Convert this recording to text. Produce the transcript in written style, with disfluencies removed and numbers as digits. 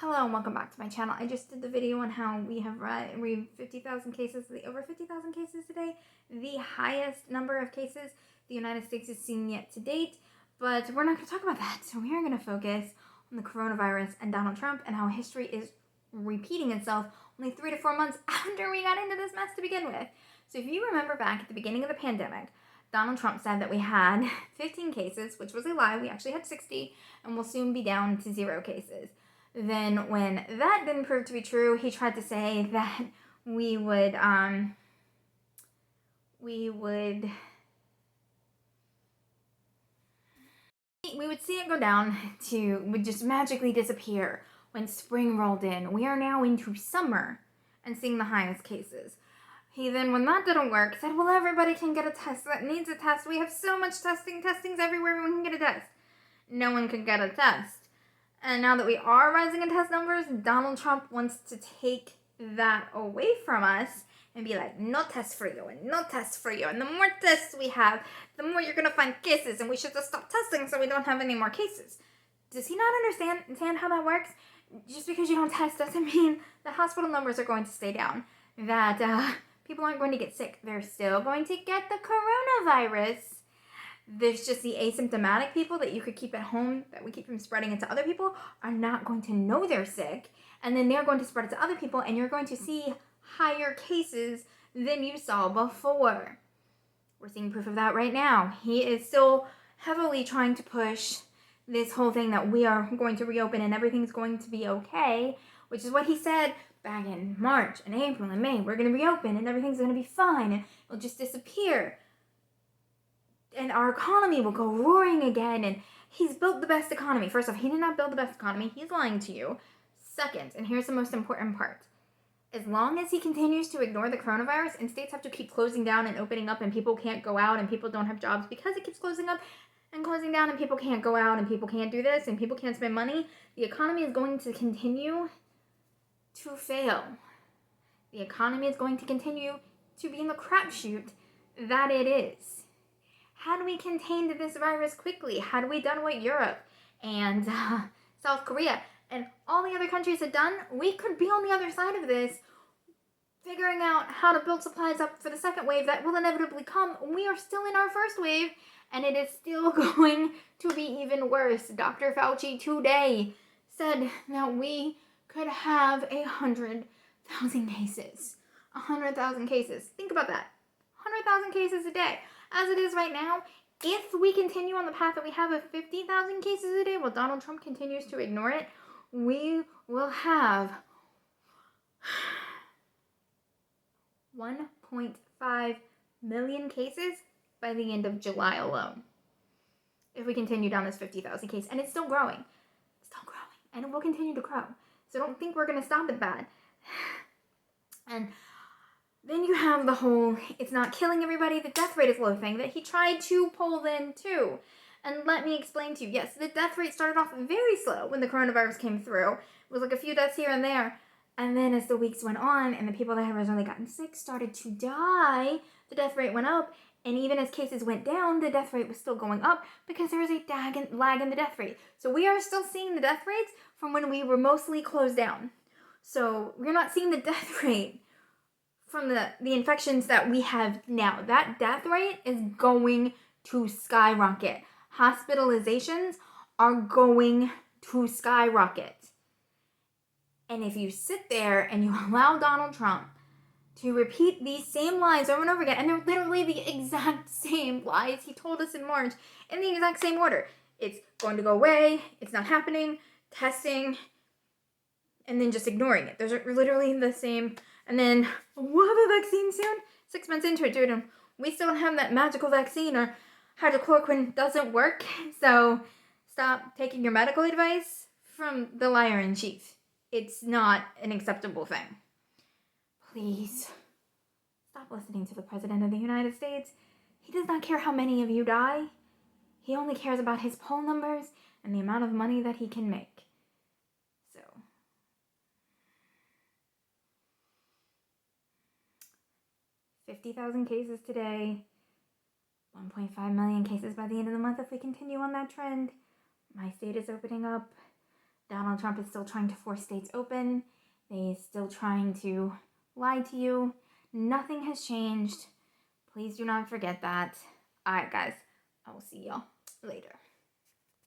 Hello and welcome back to my channel. I just did the video on how we have read 50,000 cases, over 50,000 cases today, the highest number of cases the United States has seen yet to date, but we're not going to talk about that. So we are going to focus on the coronavirus and Donald Trump and how history is repeating itself only 3 to 4 months after we got into this mess to begin with. So if you remember back at the beginning of the pandemic, Donald Trump said that we had 15 cases, which was a lie. We actually had 60, and we'll soon be down to 0 cases. Then when that didn't prove to be true, he tried to say that we would see it go down would just magically disappear when spring rolled in. We are now into summer and seeing the highest cases. He then, when that didn't work, said, well, everybody can get a test that needs a test. We have so much testings everywhere, everyone can get a test. No one can get a test. And now that we are rising in test numbers, Donald Trump wants to take that away from us and be like, no tests for you and no tests for you. And the more tests we have, the more you're going to find cases, and we should just stop testing so we don't have any more cases. Does he not understand how that works? Just because you don't test doesn't mean the hospital numbers are going to stay down. That people aren't going to get sick. They're still going to get the coronavirus. There's just the asymptomatic people that you could keep at home that we keep from spreading it to other people are not going to know they're sick, and then they're going to spread it to other people, and you're going to see higher cases than you saw before. We're seeing proof of that right now. He is still heavily trying to push this whole thing that we are going to reopen and everything's going to be okay, which is what he said back in March and April and May. We're going to reopen and everything's going to be fine and it'll just disappear. And our economy will go roaring again, and he's built the best economy. First off, he did not build the best economy. He's lying to you. Second, and here's the most important part. As long as he continues to ignore the coronavirus and states have to keep closing down and opening up and people can't go out and people don't have jobs because it keeps closing up and closing down and people can't go out and people can't do this and people can't spend money, the economy is going to continue to fail. The economy is going to continue to be in the crapshoot that it is. Had we contained this virus quickly, had we done what Europe and South Korea and all the other countries had done, we could be on the other side of this, figuring out how to build supplies up for the second wave that will inevitably come. We are still in our first wave, and it is still going to be even worse. Dr. Fauci today said that we could have 100,000 cases. 100,000 cases. Think about that. 100,000 cases a day. As it is right now, if we continue on the path that we have of 50,000 cases a day, while Donald Trump continues to ignore it, we will have 1.5 million cases by the end of July alone. If we continue down this 50,000 case, and it's still growing. It's still growing, and it will continue to grow. So don't think we're going to stop at that. And then you have the whole, it's not killing everybody, the death rate is low thing that he tried to pull in too. And let me explain to you, yes, the death rate started off very slow when the coronavirus came through. It was like a few deaths here and there. And then as the weeks went on and the people that had originally gotten sick started to die, the death rate went up. And even as cases went down, the death rate was still going up because there was a lag in the death rate. So we are still seeing the death rates from when we were mostly closed down. So we're not seeing the death rate from the infections that we have now. That death rate is going to skyrocket. Hospitalizations are going to skyrocket. And if you sit there and you allow Donald Trump to repeat these same lies over and over again, and they're literally the exact same lies he told us in March in the exact same order. It's going to go away, it's not happening, testing, and then just ignoring it. Those are literally the same. And then we'll have a vaccine soon. 6 months into it, dude, and we still don't have that magical vaccine, or hydrochloroquine doesn't work. So stop taking your medical advice from the liar in chief. It's not an acceptable thing. Please stop listening to the President of the United States. He does not care how many of you die. He only cares about his poll numbers and the amount of money that he can make. 50,000 cases today, 1.5 million cases by the end of the month if we continue on that trend. My state is opening up. Donald Trump is still trying to force states open. They're still trying to lie to you. Nothing has changed. Please do not forget that. Alright, guys. I will see y'all later.